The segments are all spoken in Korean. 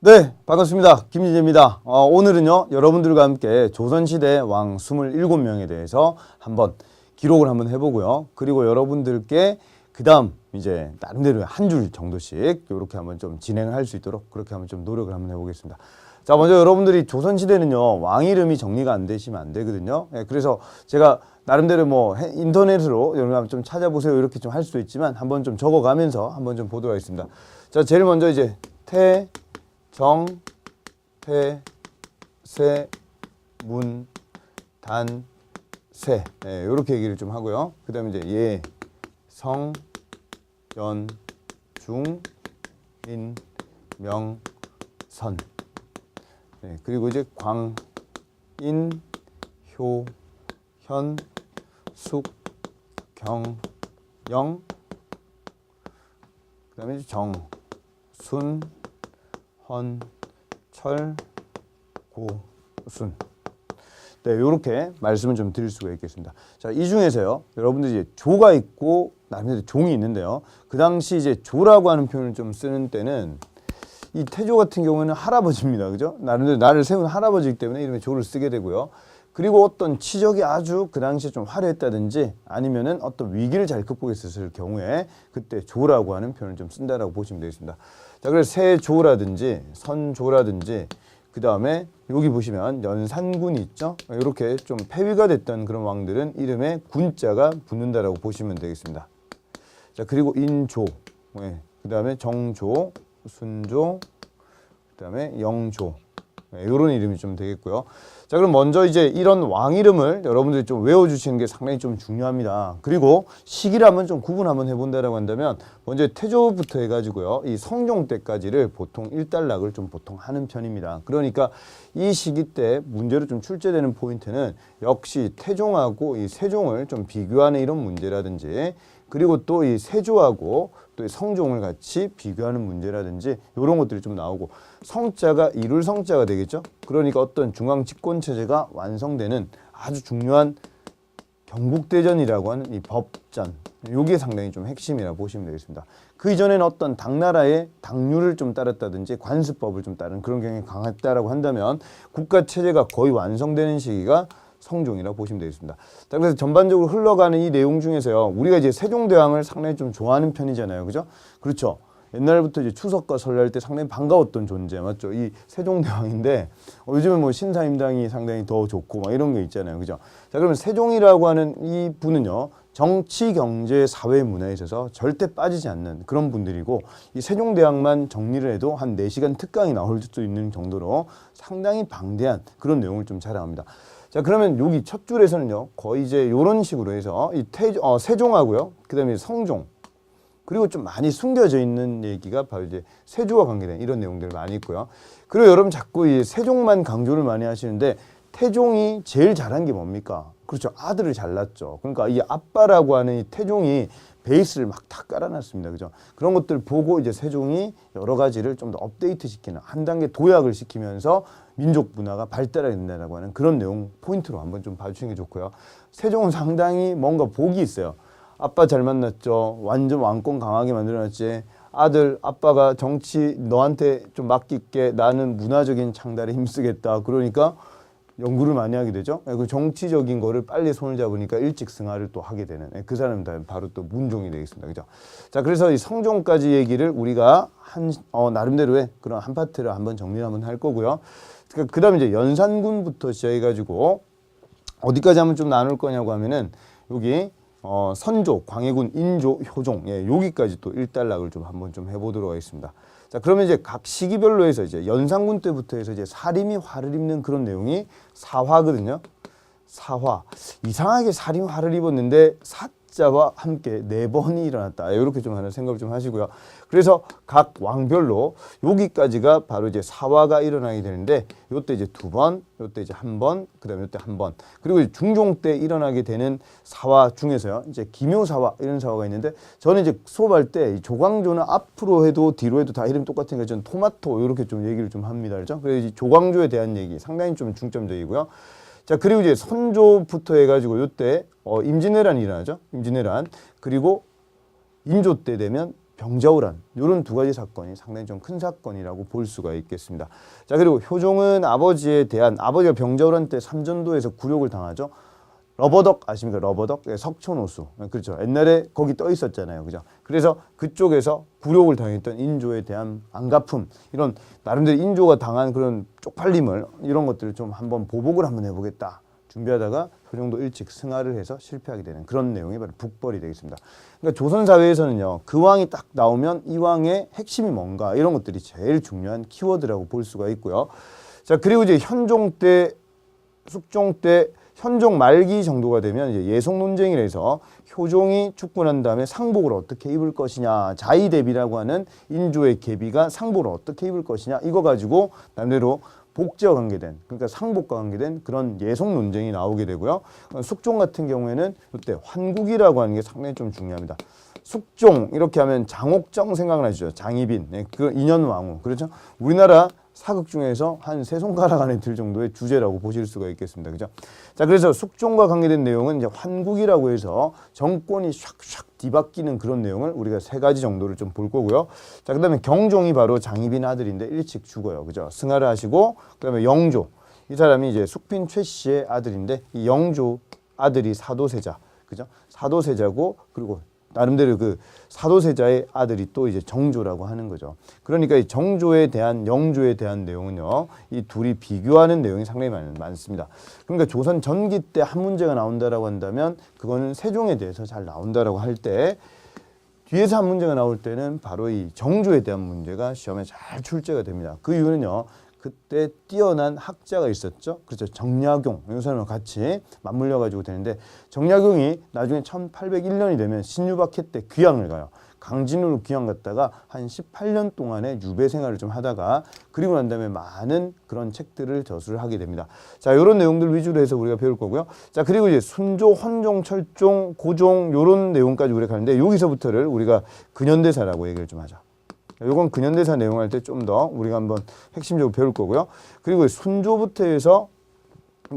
네, 반갑습니다. 김진재입니다. 오늘은요, 여러분들과 함께 조선시대 왕 27명에 대해서 한번 기록을 한번 해보고요. 그리고 여러분들께 그 다음 이제 나름대로 한 줄 정도씩 이렇게 한번 좀 진행을 할 수 있도록 그렇게 한번 좀 노력을 한번 해보겠습니다. 자, 먼저 여러분들이 조선시대는요, 왕 이름이 정리가 안 되시면 안 되거든요. 그래서 제가 나름대로 뭐 인터넷으로 여러분 한번 좀 찾아보세요 이렇게 좀 할 수도 있지만 한번 좀 적어가면서 한번 좀 보도록 하겠습니다. 자, 제일 먼저 이제 정, 태, 세, 문, 단, 세. 네, 이렇게 얘기를 좀 하고요. 그 다음에 이제 예, 성, 연, 중, 인, 명, 선. 네, 그리고 이제 광, 인, 효, 현, 숙, 경, 영. 그 다음에 이제 정, 순, 헌, 철, 고, 순. 네, 요렇게 말씀을 좀 드릴 수가 있겠습니다. 자, 이 중에서요, 여러분들이 이제 조가 있고, 나름대로 종이 있는데요. 그 당시 이제 조라고 하는 표현을 좀 쓰는 때는 이 태조 같은 경우에는 할아버지입니다. 그죠? 나름대로 나를 세운 할아버지이기 때문에 이름에 조를 쓰게 되고요. 그리고 어떤 치적이 아주 그 당시에 좀 화려했다든지 아니면은 어떤 위기를 잘 극복했을 경우에 그때 조라고 하는 표현을 좀 쓴다라고 보시면 되겠습니다. 자, 그래서 세조라든지 선조라든지 그 다음에 여기 보시면 연산군이 있죠. 이렇게 좀 폐위가 됐던 그런 왕들은 이름에 군자가 붙는다라고 보시면 되겠습니다. 자, 그리고 인조, 그 다음에 정조, 순조, 그 다음에 영조. 이런 이름이 좀 되겠고요. 자, 그럼 먼저 이제 이런 왕 이름을 여러분들이 좀 외워주시는 게 상당히 좀 중요합니다. 그리고 시기를 한번 좀 구분 한번 해본다라고 한다면 먼저 태조부터 해가지고요. 이 성종 때까지를 보통 일단락을 좀 보통 하는 편입니다. 그러니까 이 시기 때 문제로 좀 출제되는 포인트는 역시 태종하고 이 세종을 좀 비교하는 이런 문제라든지 그리고 또 이 세조하고 또 이 성종을 같이 비교하는 문제라든지 이런 것들이 좀 나오고 성자가 이룰 성자가 되겠죠. 그러니까 어떤 중앙 집권 체제가 완성되는 아주 중요한 경국대전이라고 하는 이 법전, 이게 상당히 좀 핵심이라고 보시면 되겠습니다. 그 이전에는 어떤 당나라의 당류를 좀 따랐다든지 관습법을 좀 따른 그런 경향이 강했다라고 한다면 국가 체제가 거의 완성되는 시기가 성종이라고 보시면 되겠습니다. 자, 그래서 전반적으로 흘러가는 이 내용 중에서요, 우리가 이제 세종대왕을 상당히 좀 좋아하는 편이잖아요, 그죠? 그렇죠. 옛날부터 이제 추석과 설날 때 상당히 반가웠던 존재, 맞죠? 이 세종대왕인데, 요즘은 뭐 신사임당이 상당히 더 좋고, 막 이런 게 있잖아요, 그죠? 자, 그러면 세종이라고 하는 이 분은요, 정치, 경제, 사회, 문화에 있어서 절대 빠지지 않는 그런 분들이고, 이 세종대왕만 정리를 해도 한 4시간 특강이 나올 수도 있는 정도로 상당히 방대한 그런 내용을 좀 자랑합니다. 자, 그러면 여기 첫 줄에서는요, 거의 이제 이런 식으로 해서 이 세종하고요, 그 다음에 성종, 그리고 좀 많이 숨겨져 있는 얘기가 바로 이제 세조와 관계된 이런 내용들 많이 있고요. 그리고 여러분 자꾸 이 세종만 강조를 많이 하시는데 태종이 제일 잘한 게 뭡니까? 그렇죠. 아들을 잘났죠. 그러니까 이 아빠라고 하는 이 태종이 베이스를 막 다 깔아놨습니다. 그죠? 그런 것들 보고 이제 세종이 여러 가지를 좀 더 업데이트 시키는 한 단계 도약을 시키면서 민족 문화가 발달해야 된다고 하는 그런 내용 포인트로 한번 좀 봐주시는 게 좋고요. 세종은 상당히 뭔가 복이 있어요. 아빠 잘 만났죠. 완전 왕권 강하게 만들어놨지. 아들, 아빠가 정치 너한테 좀 맡길게. 나는 문화적인 창달에 힘쓰겠다. 그러니까 연구를 많이 하게 되죠. 그 정치적인 거를 빨리 손을 잡으니까 일찍 승하를 또 하게 되는 그 사람은 바로 또 문종이 되겠습니다. 그죠? 자, 그래서 이 성종까지 얘기를 우리가 나름대로의 그런 한 파트를 한번 정리를 한번 할 거고요. 그 다음에 이제 연산군부터 시작해가지고 어디까지 한번 좀 나눌 거냐고 하면은 여기 선조, 광해군, 인조, 효종, 여기까지 또 일단락을 좀 한번 좀 해보도록 하겠습니다. 자, 그러면 이제 각 시기별로 해서 이제 연산군 때부터 해서 이제 살림이 화를 입는 그런 내용이 사화거든요. 사화. 이상하게 살림이 화를 입었는데 사자와 함께 4번이 일어났다. 이렇게 좀 하는 생각을 좀 하시고요. 그래서 각 왕별로 여기까지가 바로 이제 사화가 일어나게 되는데 요때 이제 2번, 요때 이제 1번, 그다음에 요때 1번. 그리고 이제 중종 때 일어나게 되는 사화 중에서요. 이제 기묘사화 이런 사화가 있는데 저는 이제 수업할 때 이 조광조는 앞으로 해도 뒤로 해도 다 이름 똑같으니까 저는 토마토 이렇게 좀 얘기를 좀 합니다. 그렇죠? 그래서 이 조광조에 대한 얘기 상당히 좀 중점적이고요. 자, 그리고 이제 선조부터 해가지고 요때 임진왜란이 일어나죠. 임진왜란. 그리고 인조 때 되면 병자호란 이런 두 가지 사건이 상당히 좀 큰 사건이라고 볼 수가 있겠습니다. 자, 그리고 효종은 아버지가 병자호란 때 삼전도에서 굴욕을 당하죠. 러버덕 아십니까? 러버덕? 네, 석촌호수. 그렇죠. 옛날에 거기 떠 있었잖아요. 그죠? 그래서 그쪽에서 굴욕을 당했던 인조에 대한 안갚음, 이런 나름대로 인조가 당한 그런 쪽팔림을, 이런 것들을 좀 한번 보복을 한번 해보겠다 준비하다가 효종도 일찍 승하를 해서 실패하게 되는 그런 내용이 바로 북벌이 되겠습니다. 그러니까 조선 사회에서는요, 그 왕이 딱 나오면 이 왕의 핵심이 뭔가, 이런 것들이 제일 중요한 키워드라고 볼 수가 있고요. 자, 그리고 이제 현종 때, 숙종 때, 현종 말기 정도가 되면 이제 예속 논쟁이라 해서 효종이 죽고 난 다음에 상복을 어떻게 입을 것이냐, 자의대비라고 하는 인조의 계비가 상복을 어떻게 입을 것이냐, 이거 가지고 남대로 복제와 관계된, 그러니까 상복과 관계된 그런 예속 논쟁이 나오게 되고요. 숙종 같은 경우에는 이때 환국이라고 하는 게 상당히 좀 중요합니다. 숙종 이렇게 하면 장옥정 생각나시죠? 장희빈, 네, 그 인현왕후, 그렇죠? 우리나라 사극 중에서 한 세 손가락 안에 들 정도의 주제라고 보실 수가 있겠습니다. 그죠? 자, 그래서 숙종과 관계된 내용은 이제 환국이라고 해서 정권이 샥샥 뒤바뀌는 그런 내용을 우리가 세 가지 정도를 좀 볼 거고요. 자, 그다음에 경종이 바로 장희빈 아들인데 일찍 죽어요. 그죠? 승하를 하시고, 그다음에 영조. 이 사람이 이제 숙빈 최 씨의 아들인데, 이 영조 아들이 사도세자. 그죠? 사도세자고, 그리고 나름대로 그 사도세자의 아들이 또 이제 정조라고 하는 거죠. 그러니까 이 정조에 대한, 영조에 대한 내용은요, 이 둘이 비교하는 내용이 상당히 많습니다. 그러니까 조선 전기 때 한 문제가 나온다라고 한다면 그거는 세종에 대해서 잘 나온다라고 할 때, 뒤에서 한 문제가 나올 때는 바로 이 정조에 대한 문제가 시험에 잘 출제가 됩니다. 그 이유는요, 그때 뛰어난 학자가 있었죠. 그렇죠. 정약용. 이 사람과 같이 맞물려 가지고 되는데, 정약용이 나중에 1801년이 되면 신유박해 때 귀향을 가요. 강진으로 귀향 갔다가 한 18년 동안의 유배 생활을 좀 하다가, 그리고 난 다음에 많은 그런 책들을 저술을 하게 됩니다. 자, 이런 내용들 위주로 해서 우리가 배울 거고요. 자, 그리고 이제 순조, 헌종, 철종, 고종 이런 내용까지 우리가 가는데, 여기서부터를 우리가 근현대사라고 얘기를 좀 하자. 요건 근현대사 내용할 때 좀 더 우리가 한번 핵심적으로 배울 거고요. 그리고 순조부터 해서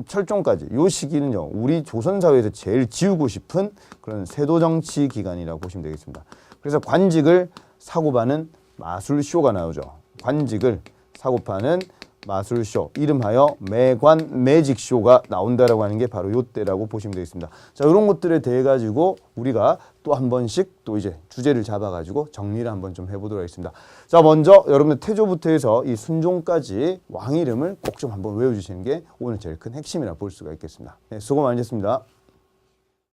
철종까지 요 시기는요, 우리 조선 사회에서 제일 지우고 싶은 그런 세도 정치 기간이라고 보시면 되겠습니다. 그래서 관직을 사고 파는 마술쇼가 나오죠. 관직을 사고 파는 마술쇼, 이름하여 매관 매직쇼가 나온다라고 하는 게 바로 요때라고 보시면 되겠습니다. 자, 이런 것들에 대해 가지고 우리가 또 한 번씩 또 이제 주제를 잡아 가지고 정리를 한번 좀 해보도록 하겠습니다. 자, 먼저 여러분들 태조부터 해서 이 순종까지 왕 이름을 꼭 좀 한번 외워주시는 게 오늘 제일 큰 핵심이라 볼 수가 있겠습니다. 네, 수고 많으셨습니다.